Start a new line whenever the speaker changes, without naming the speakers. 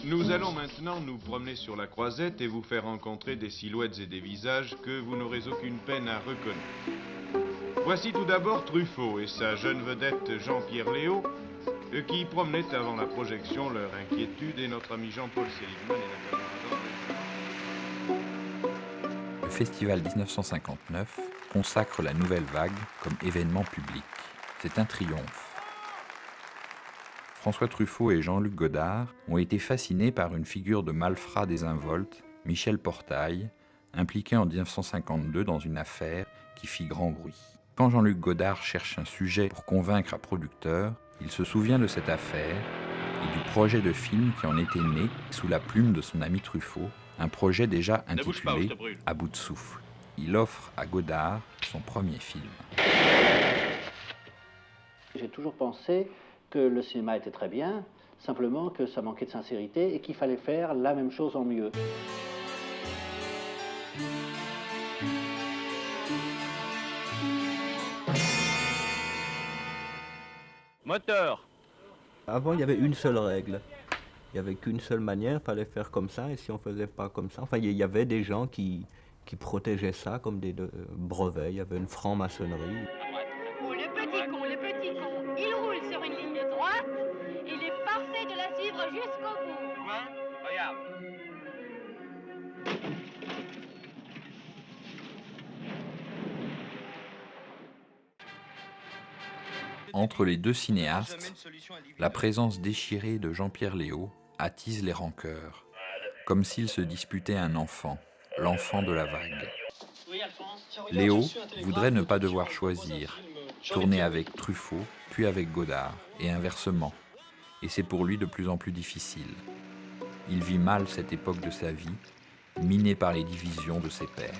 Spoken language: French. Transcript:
Nous allons maintenant nous promener sur la Croisette et vous faire rencontrer des silhouettes et des visages que vous n'aurez aucune peine à reconnaître. Voici tout d'abord Truffaut et sa jeune vedette Jean-Pierre Léaud, qui promenaient avant la projection leur inquiétude, et notre ami Jean-Paul Seligman et la
Le festival 1959 consacre la Nouvelle Vague comme événement public. C'est un triomphe. François Truffaut et Jean-Luc Godard ont été fascinés par une figure de malfrat désinvolte, Michel Portail, impliqué en 1952 dans une affaire qui fit grand bruit. Quand Jean-Luc Godard cherche un sujet pour convaincre un producteur, il se souvient de cette affaire et du projet de film qui en était né sous la plume de son ami Truffaut, un projet déjà intitulé « À bout de souffle ». Il offre à Godard son premier film.
J'ai toujours pensé que le cinéma était très bien, simplement que ça manquait de sincérité et qu'il fallait faire la même chose en mieux.
Moteur.
Avant, il y avait une seule règle. Il n'y avait qu'une seule manière, il fallait faire comme ça, et si on ne faisait pas comme ça, enfin, il y avait des gens qui protégeaient ça comme des brevets, il y avait une franc-maçonnerie.
Oh, le petit con, il roule sur une ligne droite, il est parfait de la suivre jusqu'au bout.
Quoi? Regarde.
Entre les deux cinéastes, la présence déchirée de Jean-Pierre Léaud attise les rancœurs, comme s'il se disputait un enfant, l'enfant de la vague. Léaud voudrait ne pas devoir choisir, tourner avec Truffaut, puis avec Godard, et inversement, et c'est pour lui de plus en plus difficile. Il vit mal cette époque de sa vie, minée par les divisions de ses pairs.